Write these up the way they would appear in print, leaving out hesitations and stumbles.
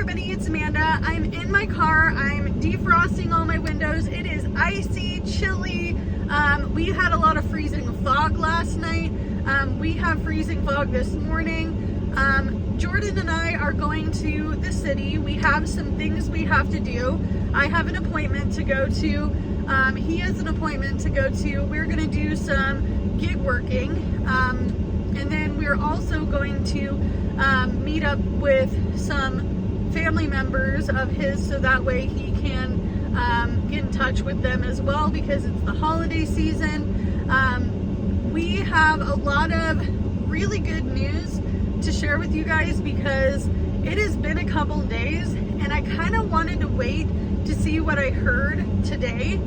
everybody, it's Amanda. I'm in my car. I'm defrosting all my windows. It is icy, chilly. We had a lot of freezing fog last night. We have freezing fog this morning. Jordan and I are going to the city. We have some things we have to do. I have an appointment to go to. He has an appointment to go to. We're going to do some gig working. And then we're also going to meet up with some family members of his so that way he can get in touch with them as well because it's the holiday season. We have a lot of really good news to share with you guys because it has been a couple days and I kind of wanted to wait to see what I heard today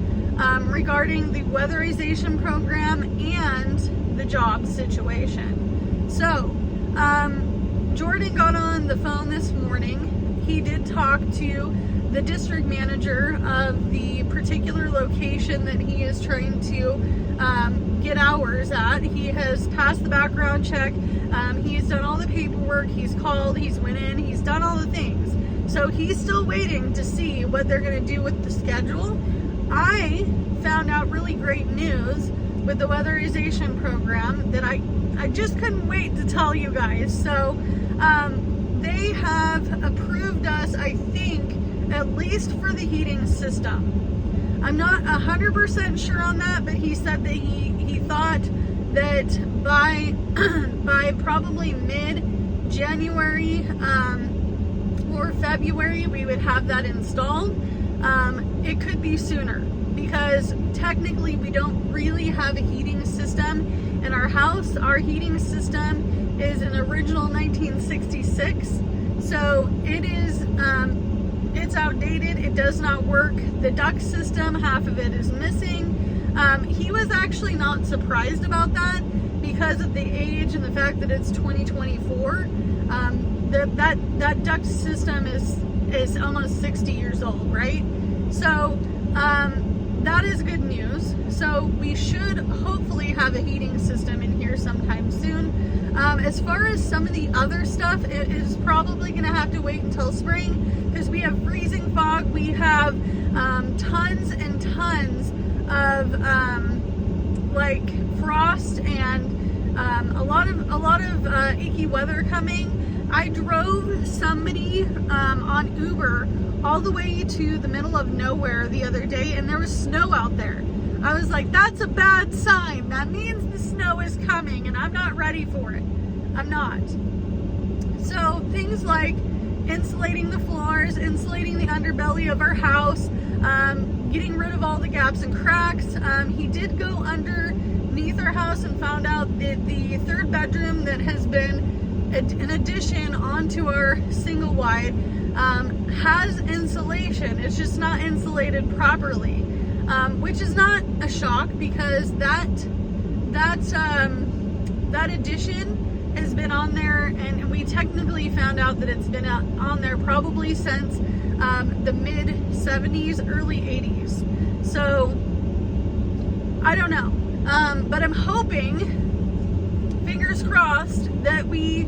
regarding the weatherization program and the job situation. So, Jordan got on the phone this morning. He did talk to the district manager of the particular location that he is trying to get hours at. He has passed the background check. He's done all the paperwork. He's called, he's went in, he's done all the things. So he's still waiting to see what they're going to do with the schedule. I found out really great news with the weatherization program that I just couldn't wait to tell you guys. So they have approved us, I think, at least for the heating system. I'm not 100% sure on that, but he said that he thought that by probably mid-January or February we would have that installed. It could be sooner because technically we don't really have a heating system in our house. Our heating system is an original 1966, so it is it's outdated. It does not work. The duct system, half of it is missing. He was actually not surprised about that because of the age and the fact that it's 2024. That duct system is almost 60 years old, right? So that is good news. So we should hopefully have a heating system in here sometime soon. As far as some of the other stuff, it is probably going to have to wait until spring because we have freezing fog. We have tons and tons of like frost and a lot of icky weather coming. I drove somebody on Uber all the way to the middle of nowhere the other day and there was snow out there. I was like, that's a bad sign. That means the snow is coming and I'm not ready for it. I'm not. So things like insulating the floors, insulating the underbelly of our house, getting rid of all the gaps and cracks. He did go underneath our house and found out that the third bedroom that has been an addition onto our single wide has insulation. It's just not insulated properly, which is not a shock because that addition has been on there, and we technically found out that it's been on there probably since the mid 70s, early 80s. So I don't know, but I'm hoping, fingers crossed, that we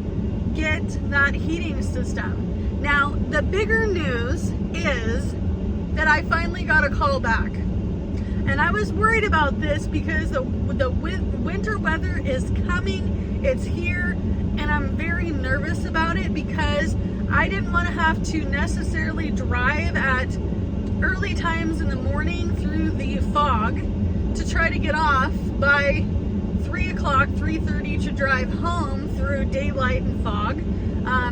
get that heating system. Now, the bigger news is that I finally got a call back. And I was worried about this because the winter weather is coming. It's here. And I'm very nervous about it because I didn't want to have to necessarily drive at early times in the morning through the fog to try to get off by 3 o'clock, 3:30 to drive home through daylight and fog.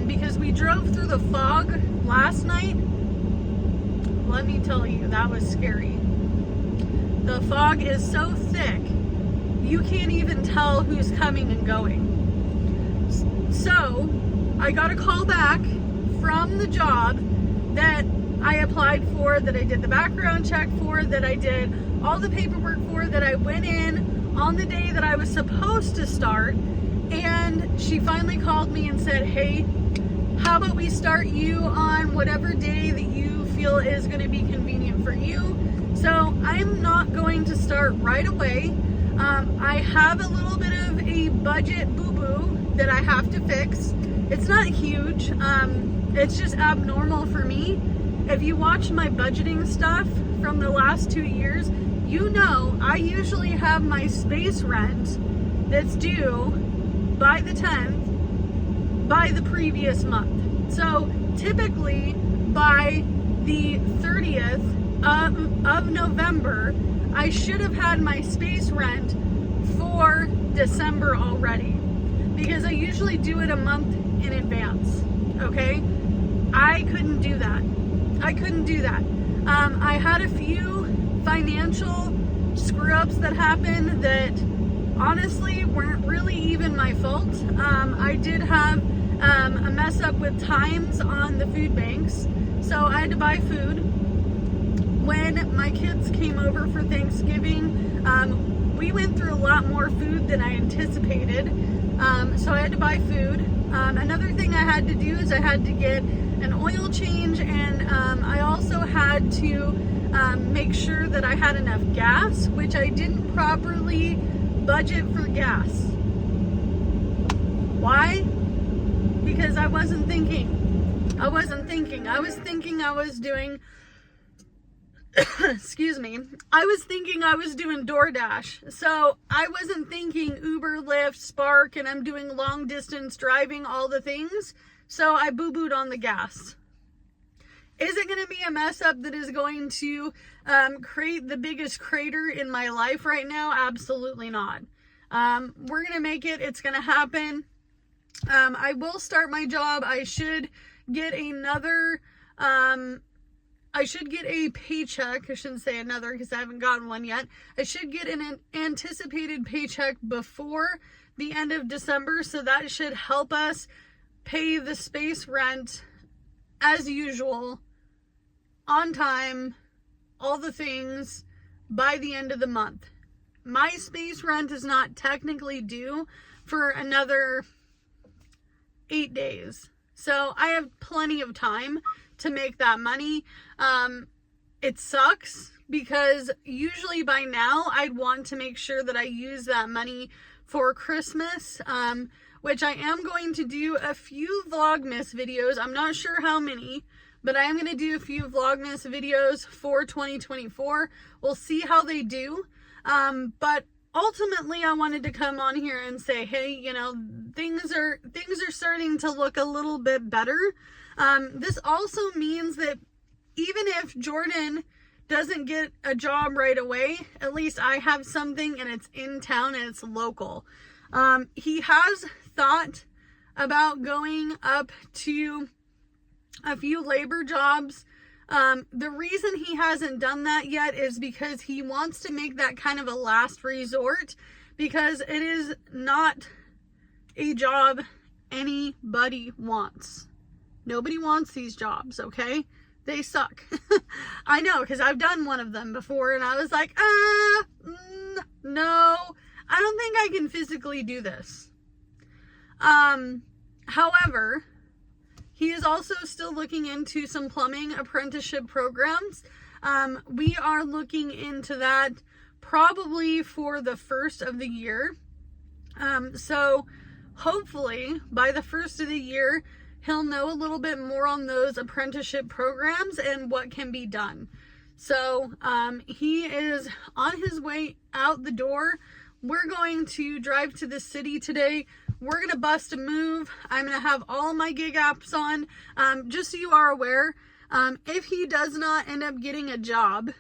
Because we drove through the fog last night. Let me tell you, that was scary. The fog is so thick, you can't even tell who's coming and going. So, I got a call back from the job that I applied for, that I did the background check for, that I did all the paperwork for, that I went in on the day that I was supposed to start. And she finally called me and said, hey, how about we start you on whatever day that you feel is going to be convenient for you. So I'm not going to start right away. I have a little bit of a budget boo-boo that I have to fix. It's not huge. It's just abnormal for me. If you watch my budgeting stuff from the last 2 years, you know I usually have my space rent that's due by the 10th by the previous month. So typically by the 30th of November, I should have had my space rent for December already, because I usually do it a month in advance. Okay, I couldn't do that. I had a few financial screw ups that happened that honestly weren't really even my fault. I did have a mess up with times on the food banks, so I had to buy food. When my kids came over for Thanksgiving, we went through a lot more food than I anticipated, so I had to buy food. Another thing I had to do is I had to get an oil change, and I also had to make sure that I had enough gas, which I didn't properly budget for gas. Why? Because I wasn't thinking. I was thinking I was doing excuse me. I was thinking I was doing DoorDash. So I wasn't thinking Uber, Lyft, Spark, and I'm doing long distance driving, all the things. So I boo-booed on the gas. Is it going to be a mess up that is going to create the biggest crater in my life right now? Absolutely not. We're going to make it. It's going to happen. I will start my job. I should get another... I should get a paycheck. I shouldn't say another because I haven't gotten one yet. I should get an anticipated paycheck before the end of December, so that should help us pay the space rent as usual, on time, all the things, by the end of the month. My space rent is not technically due for another 8 days. So I have plenty of time to make that money. It sucks because usually by now I'd want to make sure that I use that money for Christmas, which I am going to do a few Vlogmas videos. I'm not sure how many, but I am going to do a few Vlogmas videos for 2024. We'll see how they do. But ultimately I wanted to come on here and say, hey, you know, things are starting to look a little bit better. This also means that even if Jordan doesn't get a job right away, at least I have something and it's in town and it's local. He has thought about going up to a few labor jobs. The reason he hasn't done that yet is because he wants to make that kind of a last resort, because it is not a job anybody wants. Nobody wants these jobs, okay? They suck. I know, because I've done one of them before and I was like, no, I don't think I can physically do this. However, he is also still looking into some plumbing apprenticeship programs. We are looking into that probably for the first of the year. So hopefully by the first of the year, he'll know a little bit more on those apprenticeship programs and what can be done. So he is on his way out the door. We're going to drive to the city today. We're going to bust a move. I'm going to have all my gig apps on. Just so you are aware, if he does not end up getting a job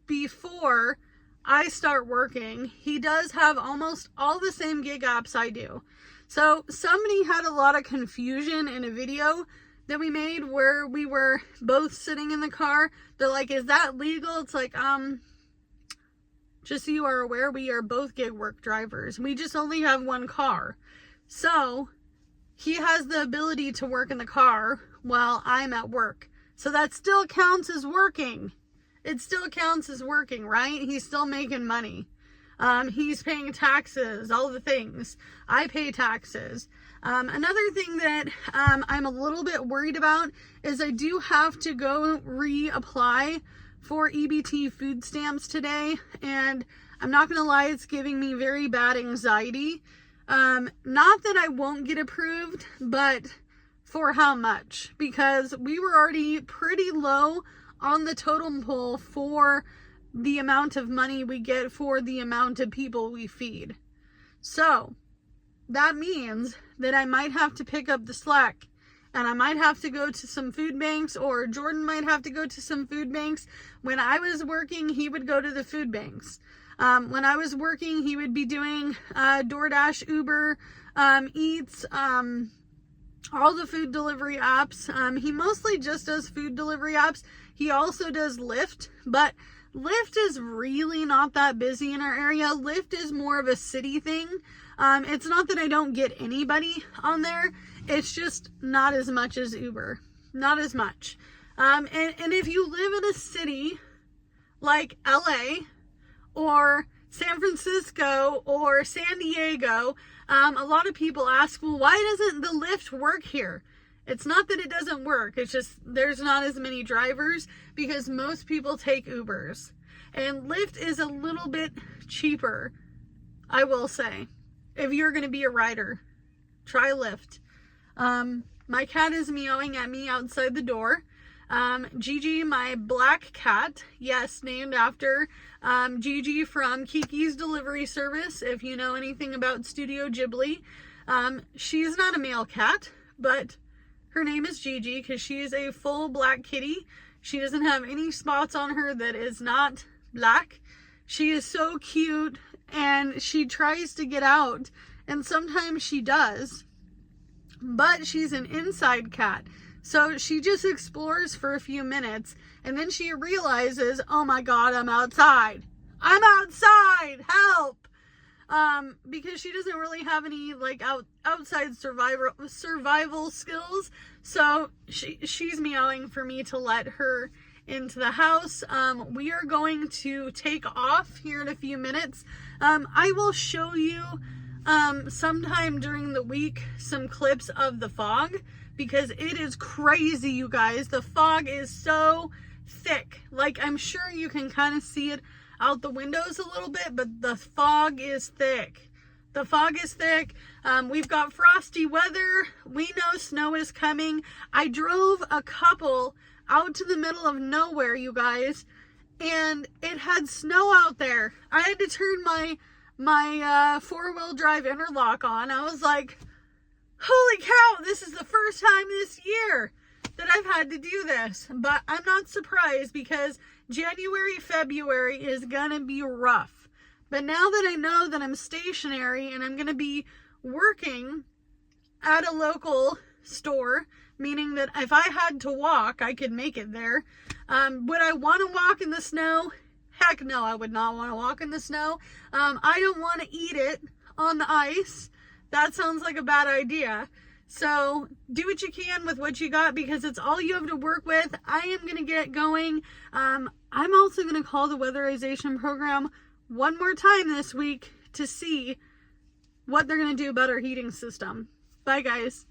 before I start working, he does have almost all the same gig apps I do. So somebody had a lot of confusion in a video that we made where we were both sitting in the car. They're like, is that legal? It's like, just so you are aware, we are both gig work drivers. We just only have one car. So he has the ability to work in the car while I'm at work. So that still counts as working. It still counts as working, right? He's still making money. He's paying taxes, all the things. I pay taxes. Another thing that I'm a little bit worried about is I do have to go reapply for EBT food stamps today. And I'm not going to lie, it's giving me very bad anxiety. Not that I won't get approved, but for how much, because we were already pretty low on the totem pole for the amount of money we get for the amount of people we feed. So that means that I might have to pick up the slack, and I might have to go to some food banks, or Jordan might have to go to some food banks. When I was working, he would go to the food banks. When I was working, he would be doing DoorDash, Uber, Eats, all the food delivery apps. He mostly just does food delivery apps. He also does Lyft, but Lyft is really not that busy in our area. Lyft is more of a city thing. It's not that I don't get anybody on there. It's just not as much as Uber. Not as much. And if you live in a city like LA or San Francisco or San Diego, a lot of people ask, well, why doesn't the Lyft work here? It's not that it doesn't work. It's just there's not as many drivers because most people take Ubers. And Lyft is a little bit cheaper, I will say. If you're going to be a rider, try Lyft. My cat is meowing at me outside the door. Gigi, my black cat, yes, named after Gigi from Kiki's Delivery Service, if you know anything about Studio Ghibli. She's not a male cat, but her name is Gigi because she is a full black kitty. She doesn't have any spots on her that is not black. She is so cute, and she tries to get out, and sometimes she does, but she's an inside cat. So she just explores for a few minutes, and then she realizes, oh my God, I'm outside. I'm outside, help! Because she doesn't really have any like outside survival skills. So she's meowing for me to let her into the house. We are going to take off here in a few minutes. I will show you sometime during the week some clips of the fog, because it is crazy, you guys. The fog is so thick. Like, I'm sure you can kind of see it out the windows a little bit, but the fog is thick. The fog is thick. We've got frosty weather. We know snow is coming. I drove a couple out to the middle of nowhere, you guys, and it had snow out there. I had to turn my four-wheel drive interlock on. I was like, holy cow, this is the first time this year that I've had to do this. But I'm not surprised, because January, February is gonna be rough. But now that I know that I'm stationary and I'm gonna be working at a local store, meaning that if I had to walk, I could make it there. Would I want to walk in the snow? Heck no, I would not want to walk in the snow. I don't want to eat it on the ice. That sounds like a bad idea. So do what you can with what you got, because it's all you have to work with. I am going to get going. I'm also going to call the weatherization program one more time this week to see what they're going to do about our heating system. Bye, guys.